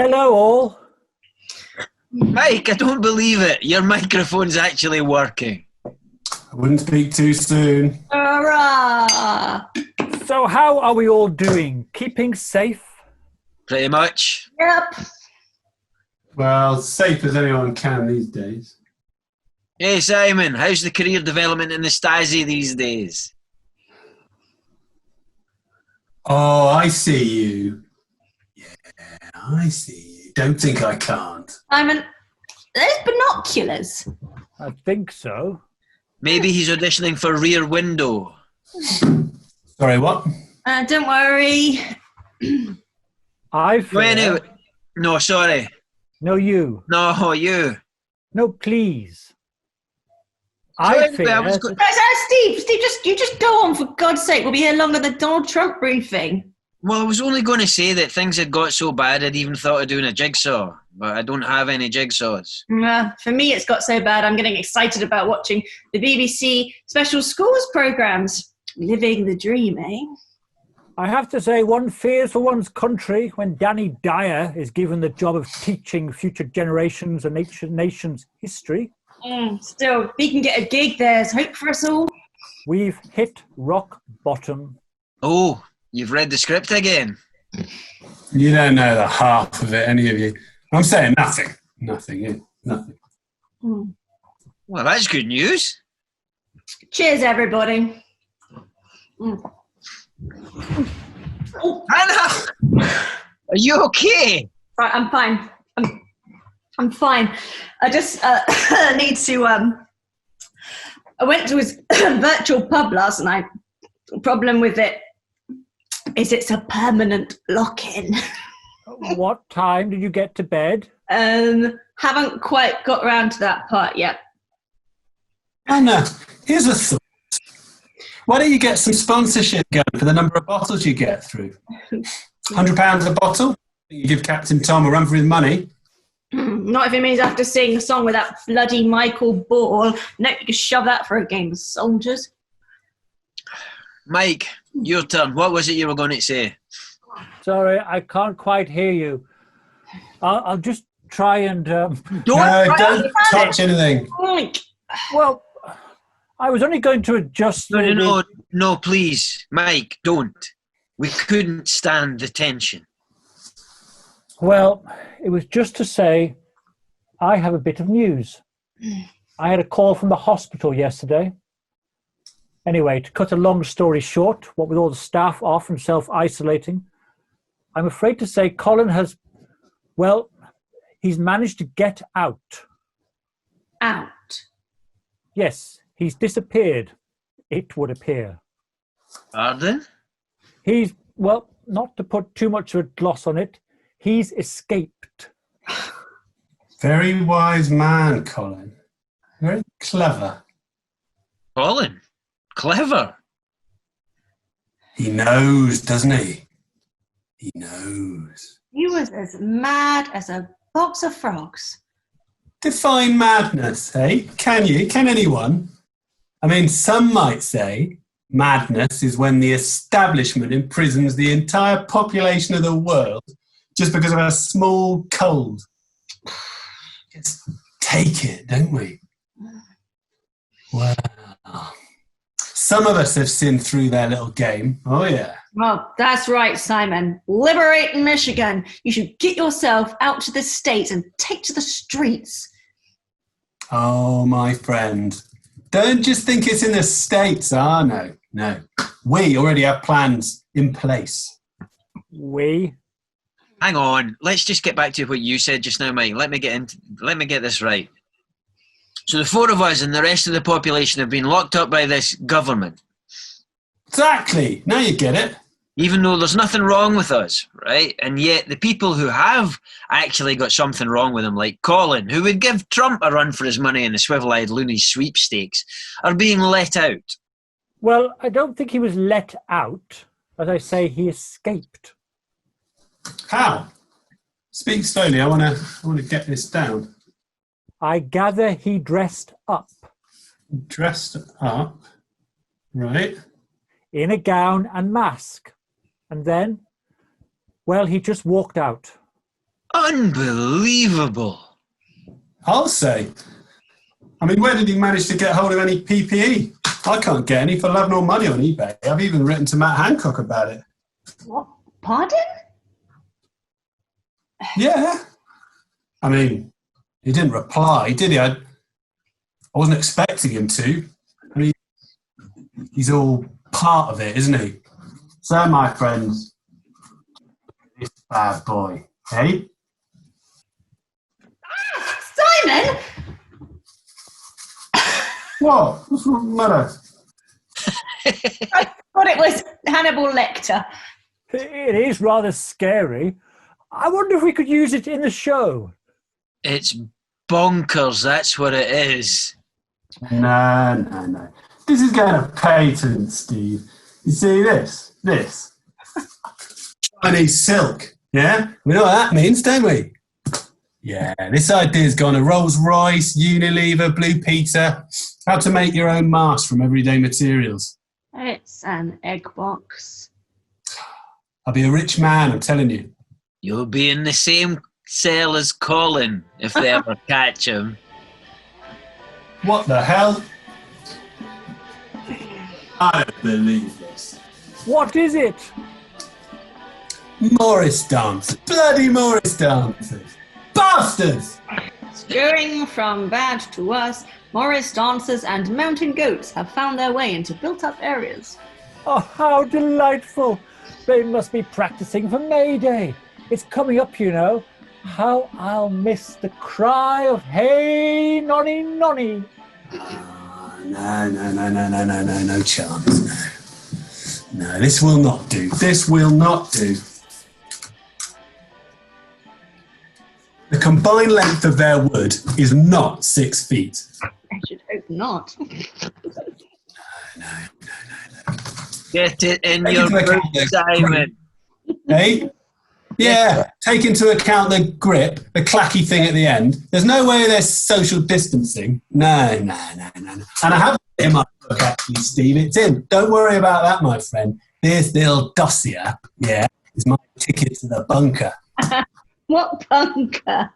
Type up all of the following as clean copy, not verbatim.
Hello all. Mike, I don't believe it. Your microphone's actually working. I wouldn't speak too soon. Hurrah! So how are we all doing? Keeping safe? Pretty much. Yep. Well, safe as anyone can these days. Hey Simon, how's the career development in the Stasi these days? Oh, I see you. Yeah, I see you. Don't think I can't. Simon, there's binoculars. I think so. Maybe he's auditioning for Rear Window. Sorry, what? Don't worry. I fear... Anyway, no, sorry. No, you. No, you. No, please. Anyway, fear... Steve, you just go on, for God's sake. We'll be here longer than the Donald Trump briefing. Well, I was only going to say that things had got so bad I'd even thought of doing a jigsaw, but I don't have any jigsaws. For me, it's got so bad I'm getting excited about watching the BBC special schools programmes. Living the dream, eh? I have to say, one fears for one's country when Danny Dyer is given the job of teaching future generations a nation's history. Still, if we can get a gig, there's hope for us all. We've hit rock bottom. Oh, you've read the script again? You don't know the half of it, any of you. I'm saying nothing. Nothing. Well, that's good news. Cheers, everybody. Anna! Are you okay? Right, I'm fine. I'm fine. I just need to. I went to his virtual pub last night. The problem with it is it's a permanent lock-in. What time did you get to bed? Haven't quite got around to that part yet. Anna, here's a thought. Why don't you get some sponsorship going for the number of bottles you get through? £100 a bottle? You give Captain Tom a run for his money? Not if it means I have to sing a song with that bloody Michael Ball. No, you can shove that for a game of soldiers. Mike, your turn. What was it you were going to say? Sorry, I can't quite hear you. I'll just try and... Don't touch anything. Mike. Well, I was only going to adjust... No, please. Mike, don't. We couldn't stand the tension. Well, it was just to say I have a bit of news. I had a call from the hospital yesterday. Anyway, to cut a long story short, what with all the staff off and self-isolating, I'm afraid to say Colin has, well, he's managed to get out. Out? Yes, he's disappeared, it would appear. Pardon? He's, well, not to put too much of a gloss on it, he's escaped. Very wise man, Colin. Very clever. Colin? Clever. He knows, doesn't he? He knows. He was as mad as a box of frogs. Define madness, eh? Can you? Can anyone? I mean, some might say madness is when the establishment imprisons the entire population of the world just because of a small cold. Just take it, don't we? Well, some of us have seen through their little game. Oh, yeah. Well, that's right, Simon. Liberate Michigan. You should get yourself out to the States and take to the streets. Oh, my friend. Don't just think it's in the States. No. We already have plans in place. We? Hang on. Let's just get back to what you said just now, Mike. Let me get this right. So the four of us and the rest of the population have been locked up by this government. Exactly. Now you get it. Even though there's nothing wrong with us, right? And yet the people who have actually got something wrong with them, like Colin, who would give Trump a run for his money in the swivel-eyed loonies sweepstakes, are being let out. Well, I don't think he was let out. As I say, he escaped. How? Speak slowly. I want to get this down. I gather he dressed up. Dressed up, right? In a gown and mask. And then, well, he just walked out. Unbelievable. I'll say. I mean, where did he manage to get hold of any PPE? I can't get any for love nor money on eBay. I've even written to Matt Hancock about it. What? Pardon? Yeah. I mean, he didn't reply, did he? I wasn't expecting him to. I mean, he's all part of it, isn't he? So, my friends, this bad boy, eh? Simon! What? What's the matter? I thought it was Hannibal Lecter. It is rather scary. I wonder if we could use it in the show. It's bonkers, that's what it is. No. This is going to patent, Steve. You see this? This. Chinese silk. Yeah? We know what that means, don't we? Yeah, this idea's gone a Rolls-Royce, Unilever, Blue Peter. How to make your own mask from everyday materials. It's an egg box. I'll be a rich man, I'm telling you. You'll be in the same cell as Colin if they ever catch him. What the hell? I don't believe this. What is it? Morris dancers. Bloody Morris dancers. Bastards! Going from bad to worse, Morris dancers and mountain goats have found their way into built-up areas. Oh, how delightful. They must be practicing for May Day. It's coming up, you know. How I'll miss the cry of hey, nonny, nonny. No chance. No, this will not do. This will not do. The combined length of their wood is not 6 feet. I should hope not. No. Get it in Take your into book, account the Simon. Hey? Yeah, take into account the grip, the clacky thing at the end. There's no way there's social distancing. No. And I have it in my book, actually, Steve. It's in. Don't worry about that, my friend. This little dossier, yeah, is my ticket to the bunker. What bunker?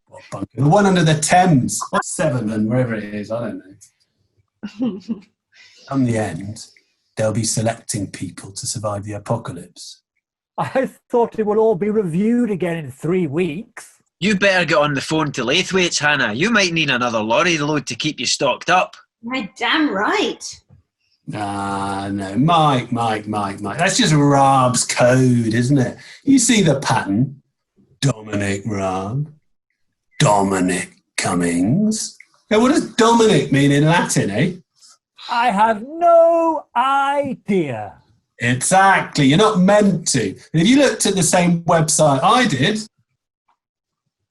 What bunker? The one under the Thames. Or Severn and wherever it is, I don't know. Come the end, they'll be selecting people to survive the apocalypse. I thought it would all be reviewed again in 3 weeks. You better get on the phone to Laithwaite's, Hannah. You might need another lorry load to keep you stocked up. My damn right. No, Mike. That's just Rob's code, isn't it? You see the pattern? Dominic Rob. Dominic Cummings. Now, what does Dominic mean in Latin, eh? I have no idea. Exactly. You're not meant to. And if you looked at the same website I did,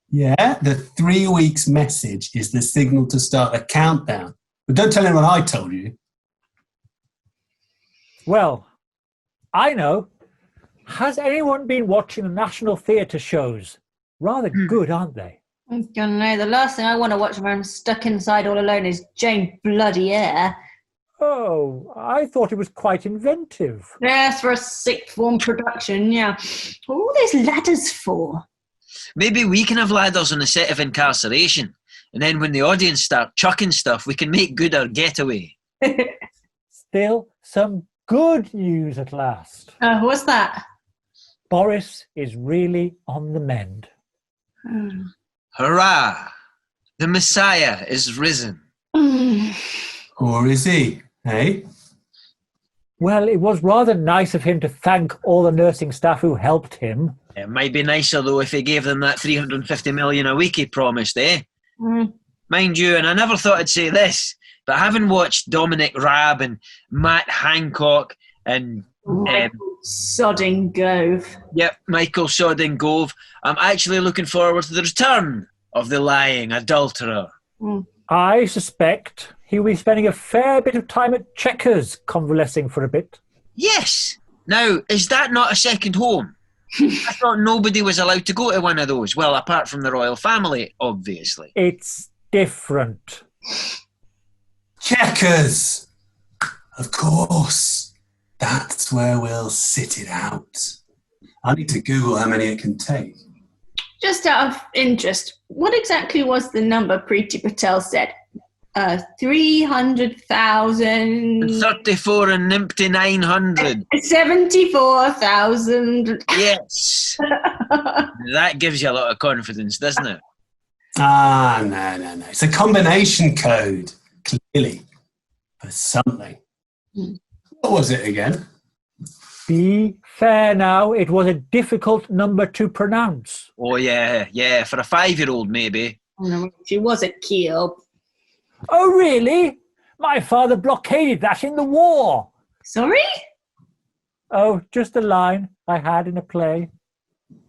yeah, the 3 weeks message is the signal to start a countdown. But don't tell anyone I told you. Well, I know. Has anyone been watching the National Theatre shows? Rather good, aren't they? I don't know. The last thing I want to watch when I'm stuck inside all alone is Jane Bloody Eyre. Oh, I thought it was quite inventive. Yes, for a sixth form production, yeah. What are all those ladders for? Maybe we can have ladders on the set of Incarceration, and then when the audience start chucking stuff, we can make good our getaway. Still, some good news at last. What's that? Boris is really on the mend. Hurrah! The Messiah is risen. Or is he, eh? Well, it was rather nice of him to thank all the nursing staff who helped him. It might be nicer, though, if he gave them that 350 million a week he promised, eh? Mind you, and I never thought I'd say this, but having watched Dominic Raab and Matt Hancock and Sodding Gove. Yep, Michael Sodding Gove, I'm actually looking forward to the return of the lying adulterer. I suspect he will be spending a fair bit of time at Chequers convalescing for a bit. Yes! Now, is that not a second home? I thought nobody was allowed to go to one of those. Well, apart from the royal family, obviously. It's different. Checkers! Of course. That's where we'll sit it out. I need to Google how many it can take. Just out of interest, what exactly was the number Preeti Patel said? 300,000... 34 and empty 900. 74,000. Yes. That gives you a lot of confidence, doesn't it? No. It's a combination code, clearly, for something. What was it again? Be fair now, it was a difficult number to pronounce. Oh, yeah, for a 5-year-old maybe. Oh, no, she was a keel. Oh, really? My father blockaded that in the war. Sorry? Oh, just a line I had in a play.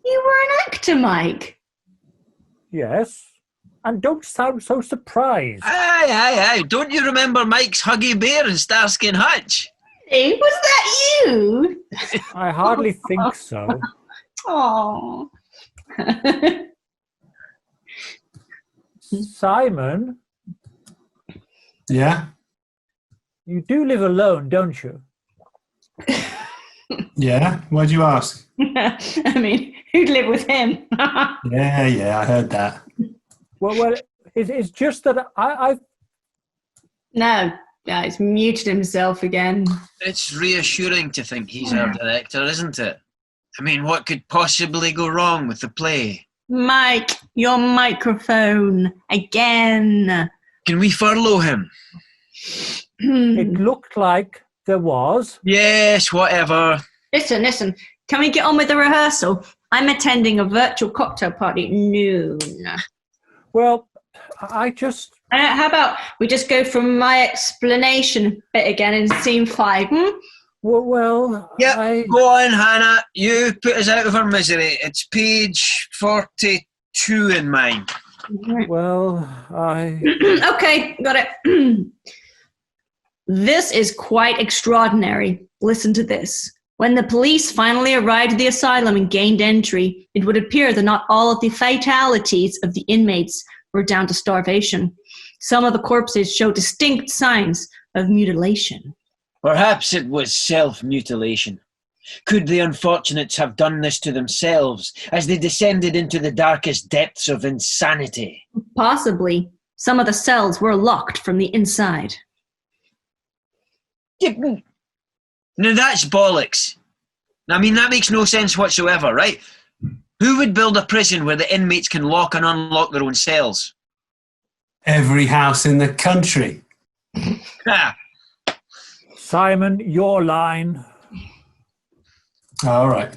You were an actor, Mike. Yes. And don't sound so surprised. Aye. Don't you remember Mike's Huggy Bear in Starsky and Hutch? Hey, was that you? I hardly think so. Oh. Simon, Yeah? you do live alone, don't you? Yeah? Why'd you ask? I mean, who'd live with him? Yeah, I heard that. Well, it's just that I No, he's muted himself again. It's reassuring to think he's our director, isn't it? I mean, what could possibly go wrong with the play? Mike, your microphone again. Can we furlough him? it looked like there was. Yes, whatever. Listen. Can we get on with the rehearsal? I'm attending a virtual cocktail party at noon. Well, I just... How about we just go from my explanation bit again in scene 5? Well, Yeah, go on, Hannah. You put us out of our misery. It's page 42 in mine. Well, Okay, got it. This is quite extraordinary. Listen to this. When the police finally arrived at the asylum and gained entry, it would appear that not all of the fatalities of the inmates were down to starvation. Some of the corpses show distinct signs of mutilation. Perhaps it was self-mutilation. Could the unfortunates have done this to themselves as they descended into the darkest depths of insanity? Possibly. Some of the cells were locked from the inside. Now that's bollocks. I mean, that makes no sense whatsoever, right? Who would build a prison where the inmates can lock and unlock their own cells? Every house in the country. Ha! Simon, your line. All right.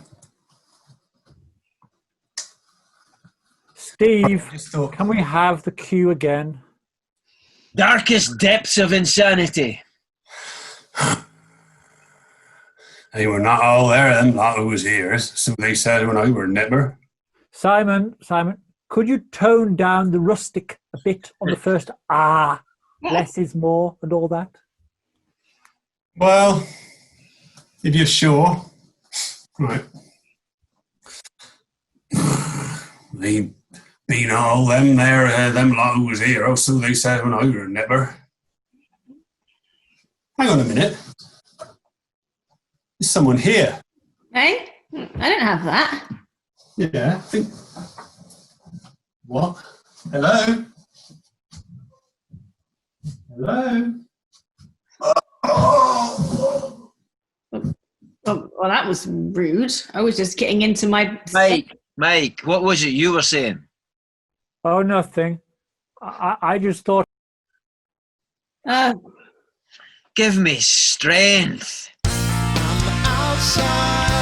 Steve, Just thought, can we have the cue again? Darkest depths of insanity. they were not all there, them lot who was here, so they said when I were nipper. Simon, could you tone down the rustic a bit on the first less is more and all that? Well, if you're sure. Right. They been all them there, them lot who was here, so they said when I were nipper. Hang on a minute. There's someone here. Hey? I didn't have that. Yeah, I think. What? Hello? Hello? Oh, well, that was rude. I was just getting into my... Mike, what was it you were saying? Oh, nothing. I just thought... Give me strength. Outside.